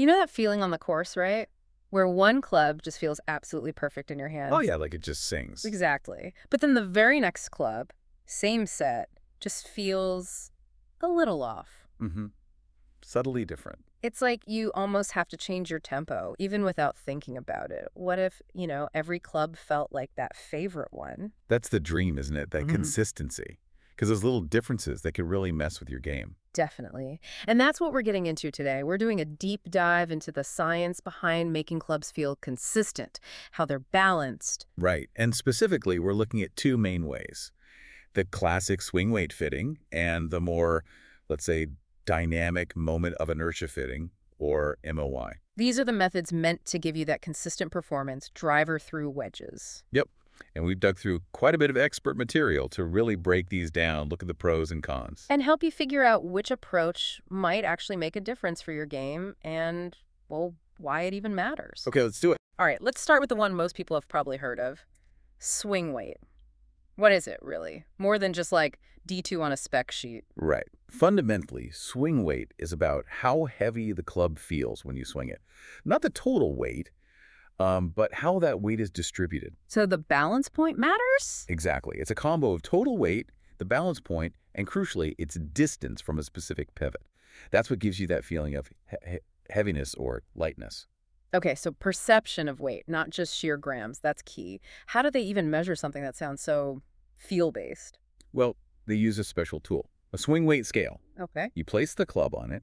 You know that feeling on the course, right? Where one club just feels absolutely perfect in your Oh hands. yeah, like it just sings. Exactly. But then the very next club, same set, just feels a little off. Mm-hmm. Subtly different. It's like you almost have to change your tempo, even without thinking about it. What if, every club felt like that favorite one? That's the dream, isn't it? That Mhm. consistency. Because those little differences, they can really mess with your game. Definitely. And that's what we're getting into today. We're doing a deep dive into the science behind making clubs feel consistent, how they're balanced. Right. And specifically, we're looking at two main ways. The classic swing weight fitting and the more, let's say, dynamic moment of inertia fitting, or MOI. These are the methods meant to give you that consistent performance, driver through wedges. Yep. And we've dug through quite a bit of expert material to really break these down, look at the pros and cons. And help you figure out which approach might actually make a difference for your game and, well, why it even matters. Okay, let's do it. All right, let's start with the one most people have probably heard of, swing weight. What is it, really? More than just like D2 on a spec sheet. Right. Fundamentally, swing weight is about how heavy the club feels when you swing it. Not the total weight, but how that weight is distributed. So the balance point matters? Exactly. It's a combo of total weight, the balance point, and crucially, its distance from a specific pivot. That's what gives you that feeling of heaviness or lightness. Okay, so perception of weight, not just sheer grams. That's key. How do they even measure something that sounds so feel-based? Well, they use a special tool, a swing weight scale. Okay. You place the club on it,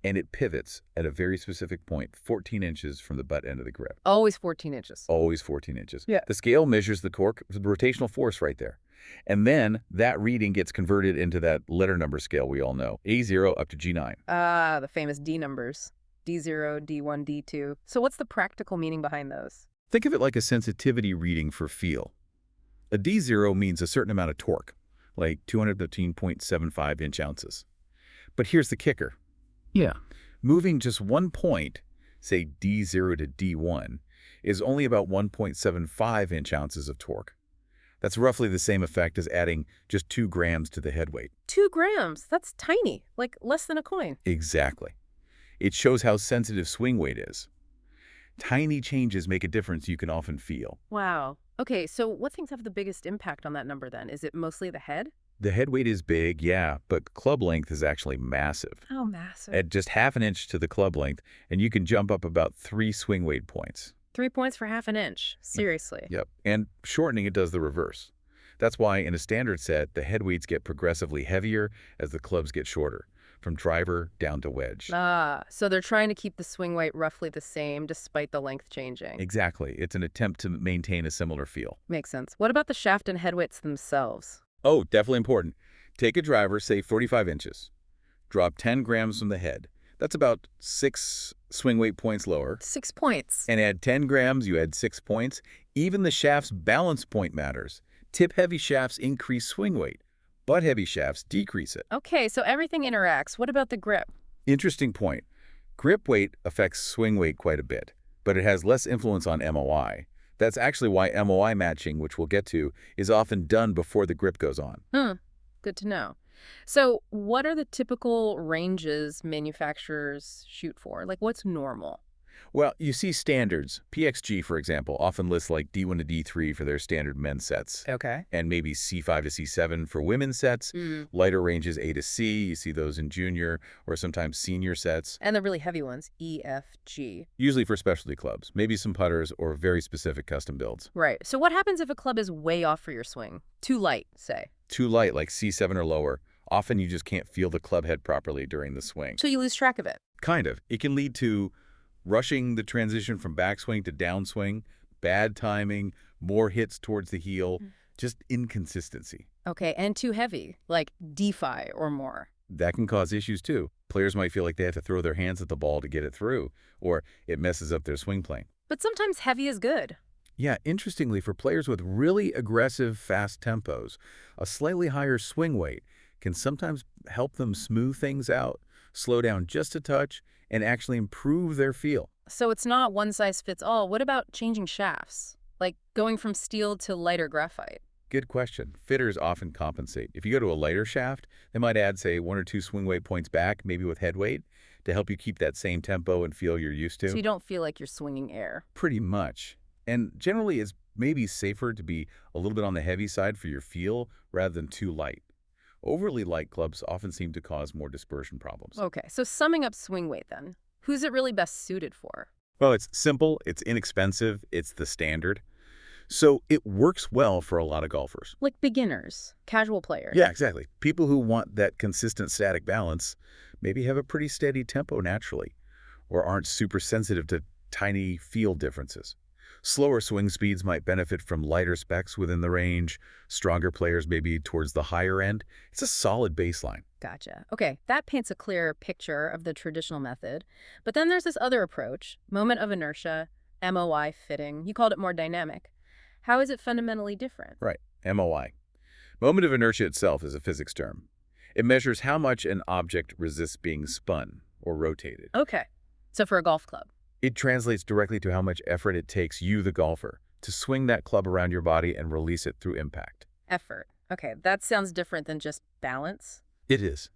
and it pivots at a very specific point, 14 inches from the butt end of the grip. Always 14 inches. Always 14 inches. Yeah. The scale measures the torque, the rotational force right there. And then that reading gets converted into that letter number scale we all know, A0 up to G9. Ah, the famous D numbers. D0, D1, D2. So what's the practical meaning behind those? Think of it like a sensitivity reading for feel. A D0 means a certain amount of torque, like 215.75 inch-ounces. But here's the kicker. Yeah. Moving just 1 point, say D0 to D1, is only about 1.75 inch-ounces of torque. That's roughly the same effect as adding just 2 grams to the head weight. 2 grams. That's tiny, like less than a coin. Exactly. It shows how sensitive swing weight is. Tiny changes make a difference you can often feel. Wow. Okay, so what things have the biggest impact on that number then? Is it mostly the head? The head weight is big, yeah, but club length is actually massive. Oh, massive. Add just half an inch to the club length, and you can jump up about 3 swing weight points. 3 points for half an inch. Seriously. Yep. And shortening it does the reverse. That's why in a standard set, the head weights get progressively heavier as the clubs get shorter, from driver down to wedge. Ah, so they're trying to keep the swing weight roughly the same despite the length changing. Exactly. It's an attempt to maintain a similar feel. Makes sense. What about the shaft and head weights themselves? Oh, definitely important. Take a driver, say 45 inches. Drop 10 grams from the head. That's about 6 swing weight points lower. 6 points. And add 10 grams, you add 6 points. Even the shaft's balance point matters. Tip-heavy shafts increase swing weight. Butt-heavy shafts decrease it. Okay, so everything interacts. What about the grip? Interesting point. Grip weight affects swing weight quite a bit, but it has less influence on MOI. That's actually why MOI matching, which we'll get to, is often done before the grip goes on. Good to know. So what are the typical ranges manufacturers shoot for? Like, what's normal? Well, you see standards. PXG, for example, often lists like D1 to D3 for their standard men's sets, Okay. and maybe C5 to C7 for women's sets. Lighter ranges A to C, you see those in junior or sometimes senior sets, And the really heavy ones, E, F, G. usually for specialty clubs, maybe some putters or very specific custom builds. Right. So what happens if a club is way off for your swing? Too light, say. Too light, like C7 or lower, often you just can't feel the club head properly during the swing. So you lose track of it. Kind of. It can lead to rushing the transition from backswing to downswing, bad timing, more hits towards the heel, just inconsistency. Okay, and too heavy, like D-Fi or more. That can cause issues too. Players might feel like they have to throw their hands at the ball to get it through, or it messes up their swing plane. But sometimes heavy is good. Yeah, interestingly, for players with really aggressive, fast tempos, a slightly higher swing weight can sometimes help them smooth things out, slow down just a touch, and actually improve their feel. So it's not one size fits all. What about changing shafts? Like going from steel to lighter graphite? Good question. Fitters often compensate. If you go to a lighter shaft, they might add, say, 1 or 2 swing weight points back, maybe with head weight, to help you keep that same tempo and feel you're used So to. you don't feel like you're swinging air. Pretty much. And generally, it's maybe safer to be a little bit on the heavy side for your feel rather than too light. Overly light clubs often seem to cause more dispersion problems. Okay, so summing up swing weight then, who's it really best suited for? Well, it's simple, it's inexpensive, it's the standard. So it works well for a lot of golfers. Like beginners, casual players. Yeah, exactly. People who want that consistent static balance maybe have a pretty steady tempo naturally or aren't super sensitive to tiny feel differences. Slower swing speeds might benefit from lighter specs within the range, stronger players maybe towards the higher end. It's a solid baseline. Gotcha. Okay, that paints a clear picture of the traditional method. But then there's this other approach, moment of inertia, MOI fitting. You called it more dynamic. How is it fundamentally different? Right, MOI. Moment of inertia itself is a physics term. It measures how much an object resists being spun or rotated. Okay, so for a golf club. It translates directly to how much effort it takes you, the golfer, to swing that club around your body and release it through impact. Effort. Okay, that sounds different than just balance. It is.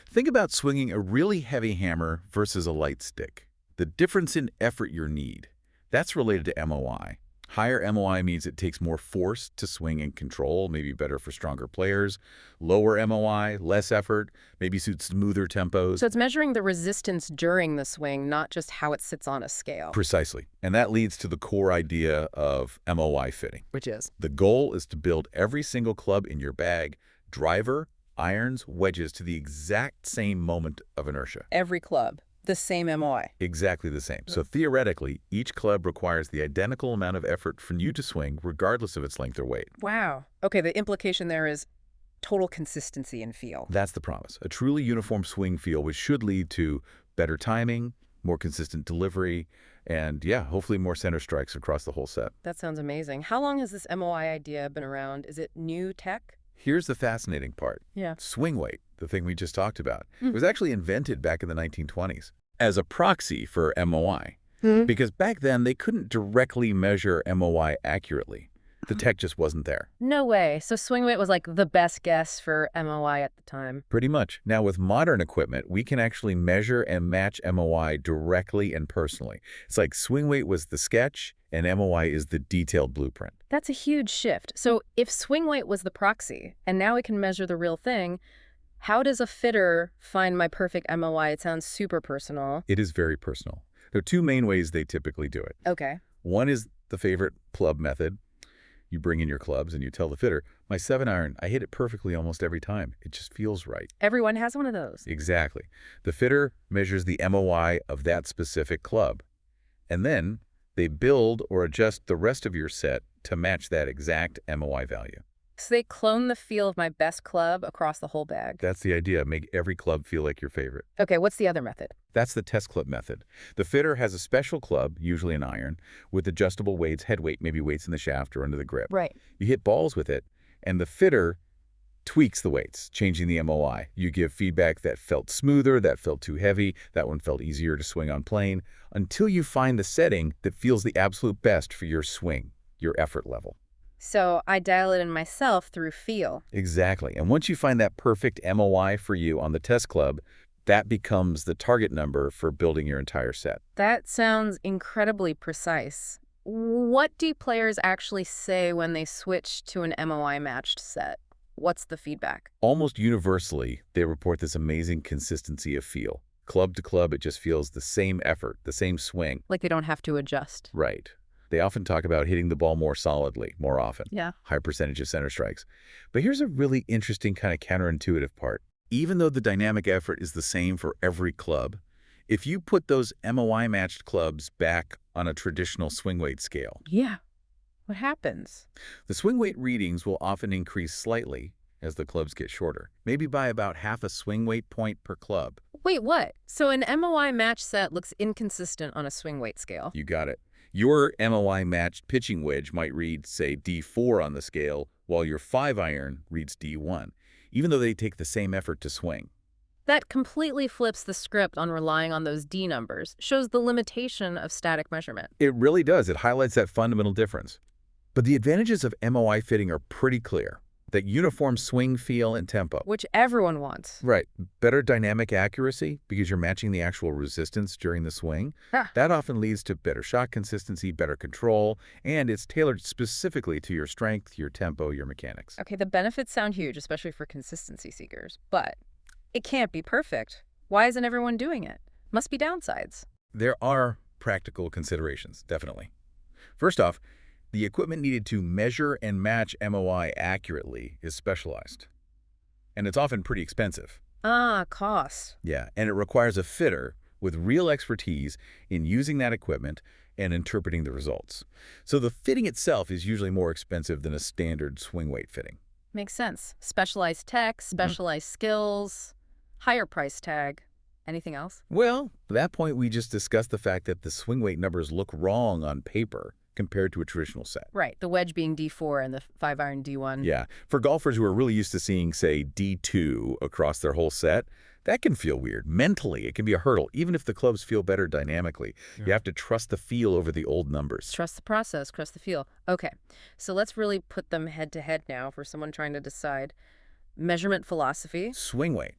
Think about swinging a really heavy hammer versus a light stick. The difference in effort you need, that's related to MOI. Higher MOI means it takes more force to swing and control, maybe better for stronger players. Lower MOI, less effort, maybe suits smoother tempos. So it's measuring the resistance during the swing, not just how it sits on a scale. Precisely. And that leads to the core idea of MOI fitting. Which is? The goal is to build every single club in your bag, driver, irons, wedges, to the exact same moment of inertia. Every club, the same MOI. Exactly the same. So theoretically, each club requires the identical amount of effort from you to swing, regardless of its length or weight. Wow. Okay, the implication there is total consistency in feel. That's the promise. A truly uniform swing feel, which should lead to better timing, more consistent delivery, and yeah, hopefully more center strikes across the whole set. That sounds amazing. How long has this MOI idea been around? Is it new tech? Here's the fascinating part. Yeah. Swing weight, the thing we just talked about, was actually invented back in the 1920s as a proxy for MOI. Because back then, they couldn't directly measure MOI accurately. The tech just wasn't there. No way. So swing weight was like the best guess for MOI at the time. Pretty much. Now, with modern equipment, we can actually measure and match MOI directly and personally. It's like swing weight was the sketch, and MOI is the detailed blueprint. That's a huge shift. So if swing weight was the proxy, and now it can measure the real thing, how does a fitter find my perfect MOI? It sounds super personal. It is very personal. There are two main ways they typically do it. Okay. One is the favorite club method. You bring in your clubs and you tell the fitter, my 7-iron, I hit it perfectly almost every time. It just feels right. Everyone has one of those. Exactly. The fitter measures the MOI of that specific club. And then they build or adjust the rest of your set to match that exact MOI value. So they clone the feel of my best club across the whole bag. That's the idea. Make every club feel like your favorite. Okay, what's the other method? That's the test club method. The fitter has a special club, usually an iron, with adjustable weights, head weight, maybe weights in the shaft or under the grip. Right. You hit balls with it, and the fitter tweaks the weights, changing the MOI. You give feedback that felt smoother, that felt too heavy, that one felt easier to swing on plane, until you find the setting that feels the absolute best for your swing, your effort level. So I dial it in myself through feel. Exactly. And once you find that perfect MOI for you on the test club, that becomes the target number for building your entire set. That sounds incredibly precise. What do players actually say when they switch to an MOI-matched set? What's the feedback? Almost universally, they report this amazing consistency of feel. Club to club, it just feels the same effort, the same swing. Like they don't have to adjust. Right. They often talk about hitting the ball more solidly, more often. Yeah. High percentage of center strikes. But here's a really interesting kind of counterintuitive part. Even though the dynamic effort is the same for every club, if you put those MOI-matched clubs back on a traditional swing weight scale, Yeah. What happens? the swing weight readings will often increase slightly as the clubs get shorter, maybe by about half a swing weight point per club. Wait, what? So an MOI match set looks inconsistent on a swing weight scale. You got it. Your MOI-matched pitching wedge might read, say, D4 on the scale, while your 5-iron reads D1, even though they take the same effort to swing. That completely flips the script on relying on those D numbers, shows the limitation of static measurement. It really does. It highlights that fundamental difference. But the advantages of MOI fitting are pretty clear. That uniform swing feel and tempo. Which everyone wants. Right. Better dynamic accuracy because you're matching the actual resistance during the swing. Ah, That often leads to better shot consistency, better control, and it's tailored specifically to your strength, your tempo, your mechanics. okay, the benefits sound huge, especially for consistency seekers, but it can't be perfect. Why isn't everyone doing it? Must be downsides. There are practical considerations, definitely. First off, the equipment needed to measure and match MOI accurately is specialized. And it's often pretty expensive. Ah, cost. Yeah, and it requires a fitter with real expertise in using that equipment and interpreting the results. So the fitting itself is usually more expensive than a standard swing weight fitting. Makes sense. Specialized tech, specialized skills, higher price tag. Anything else? Well, at that point, we just discussed the fact that the swing weight numbers look wrong on paper compared to a traditional set. Right, the wedge being D4 and the 5-iron D1. Yeah, for golfers who are really used to seeing, say, D2 across their whole set, that can feel weird. Mentally, it can be a hurdle, even if the clubs feel better dynamically. Yeah. You have to trust the feel over the old numbers. Trust the process, trust the feel. Okay, so let's really put them head to head now for someone trying to decide. Measurement philosophy. Swing weight.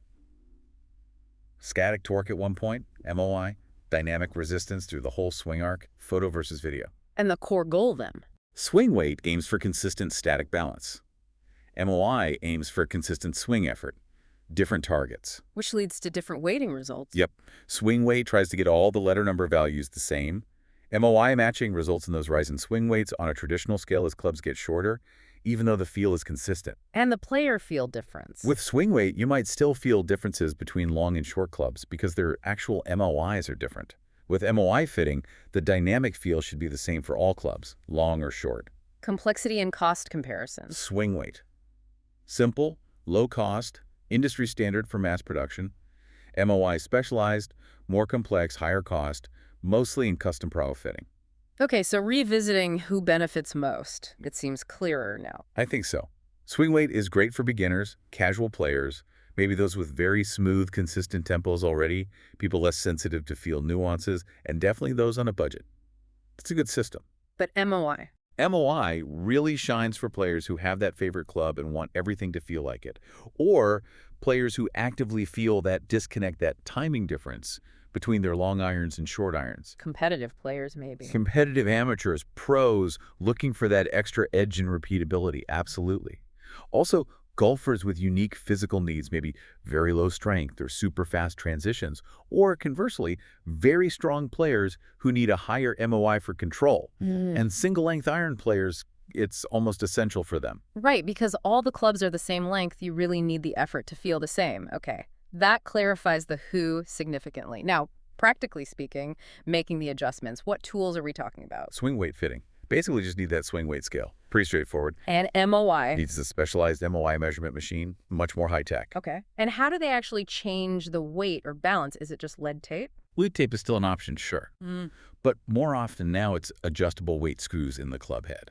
Static torque at one point, MOI, dynamic resistance through the whole swing arc, photo versus video. And the core goal then. Swing weight aims for consistent static balance. MOI aims for consistent swing effort. Different targets. Which leads to different weighting results. Yep. Swing weight tries to get all the letter number values the same. MOI matching results in those rise in swing weights on a traditional scale as clubs get shorter, even though the feel is consistent. And the player feel difference. With swing weight, you might still feel differences between long and short clubs because their actual MOIs are different. With MOI fitting, the dynamic feel should be the same for all clubs, long or short. Complexity and cost comparison. Swing weight. Simple, low cost, industry standard for mass production. MOI specialized, more complex, higher cost, mostly in custom pro fitting. Okay, so revisiting who benefits most. It seems clearer now. I think so. Swing weight is great for beginners, casual players, maybe those with very smooth, consistent tempos already, people less sensitive to feel nuances, and definitely those on a budget. It's a good system. But MOI. MOI really shines for players who have that favorite club and want everything to feel like it, or players who actively feel that disconnect, that timing difference between their long irons and short irons. Competitive players, maybe. Competitive amateurs, pros, looking for that extra edge and repeatability, absolutely. Also, golfers with unique physical needs, maybe very low strength or super fast transitions, or conversely, very strong players who need a higher MOI for control. And single-length iron players, it's almost essential for them. Right, because all the clubs are the same length, you really need the effort to feel the same. Okay, that clarifies the who significantly. Now, practically speaking, making the adjustments, what tools are we talking about? Swing weight fitting. Basically just need that swing weight scale. Pretty straightforward. And MOI. Needs a specialized MOI measurement machine, much more high-tech. Okay. And how do they actually change the weight or balance? Is it just lead tape? Lead tape is still an option, sure. But more often now it's adjustable weight screws in the club head,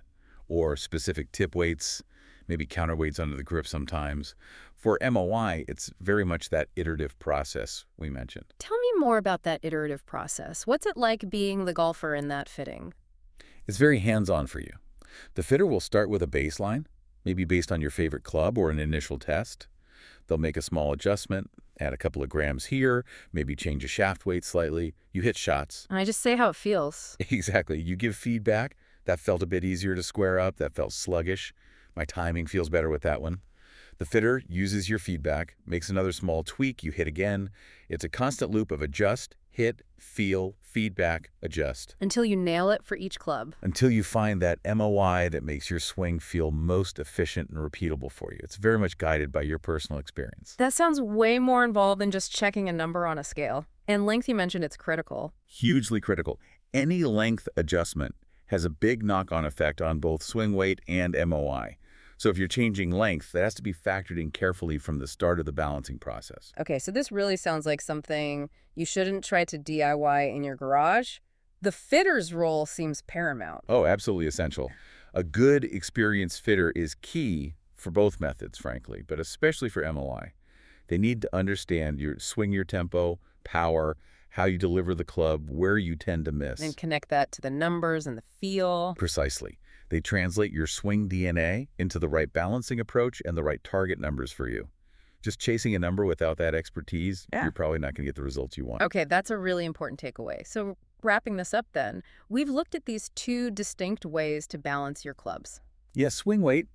or specific tip weights, maybe counterweights under the grip sometimes. For MOI, it's very much that iterative process we mentioned. Tell me more about that iterative process. What's it like being the golfer in that fitting? It's very hands-on for you. The fitter will start with a baseline, maybe based on your favorite club or an initial test. They'll make a small adjustment, add a couple of grams here, maybe change a shaft weight slightly. You hit shots. And I just say how it feels. Exactly. You give feedback. That felt a bit easier to square up. That felt sluggish. My timing feels better with that one. The fitter uses your feedback, makes another small tweak, you hit again. It's a constant loop of adjust, hit, feel, feedback, adjust. Until you nail it for each club. Until you find that MOI that makes your swing feel most efficient and repeatable for you. It's very much guided by your personal experience. That sounds way more involved than just checking a number on a scale. And length, you mentioned it's critical. Hugely critical. Any length adjustment has a big knock-on effect on both swing weight and MOI. So if you're changing length, that has to be factored in carefully from the start of the balancing process. Okay, so this really sounds like something you shouldn't try to DIY in your garage. The fitter's role seems paramount. Oh, absolutely essential. A good, experienced fitter is key for both methods, frankly, but especially for MOI. They need to understand your swing, your tempo, power, how you deliver the club, where you tend to And miss. connect that to the numbers and the feel. Precisely. They translate your swing DNA into the right balancing approach and the right target numbers for you. Just chasing a number without that expertise, Yeah. you're probably not going to get the results you want. Okay, that's a really important takeaway. So wrapping this up then, we've looked at these two distinct ways to balance your clubs. Yes, swing weight,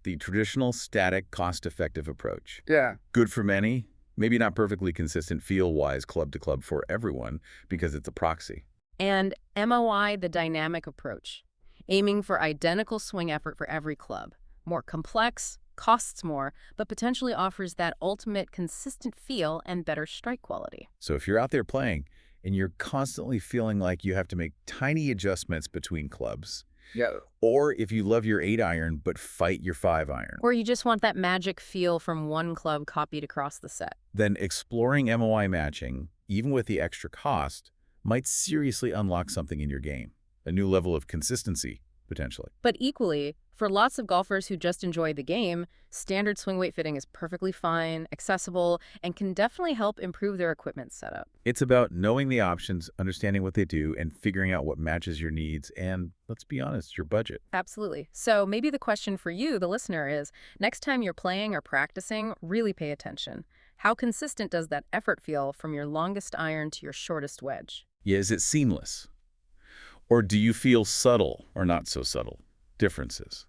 the traditional, static, cost-effective approach. Yeah. Good for many, maybe not perfectly consistent feel-wise club to club for everyone because it's a proxy. And MOI, the dynamic approach, aiming for identical swing effort for every club. More complex, costs more, but potentially offers that ultimate consistent feel and better strike quality. So if you're out there playing and you're constantly feeling like you have to make tiny adjustments between clubs, Yeah. or if you love your 8-iron but fight your 5-iron, Or you just want that magic feel from one club copied across the set. then exploring MOI matching, even with the extra cost, might seriously unlock something in your game. A new level of consistency, potentially. But equally, for lots of golfers who just enjoy the game, standard swing weight fitting is perfectly fine, accessible, and can definitely help improve their equipment setup. It's about knowing the options, understanding what they do, and figuring out what matches your needs and, let's be honest, your budget. Absolutely. So maybe the question for you, the listener, is next time you're playing or practicing, really pay attention. How consistent does that effort feel from your longest iron to your shortest wedge? Yeah, is it seamless? Or do you feel subtle or not so subtle differences?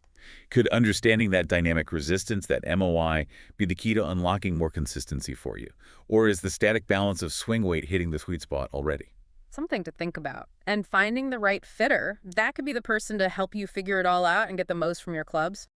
Could understanding that dynamic resistance, that MOI, be the key to unlocking more consistency for you? Or is the static balance of swing weight hitting the sweet spot already? Something to think about. And finding the right fitter, that could be the person to help you figure it all out and get the most from your clubs.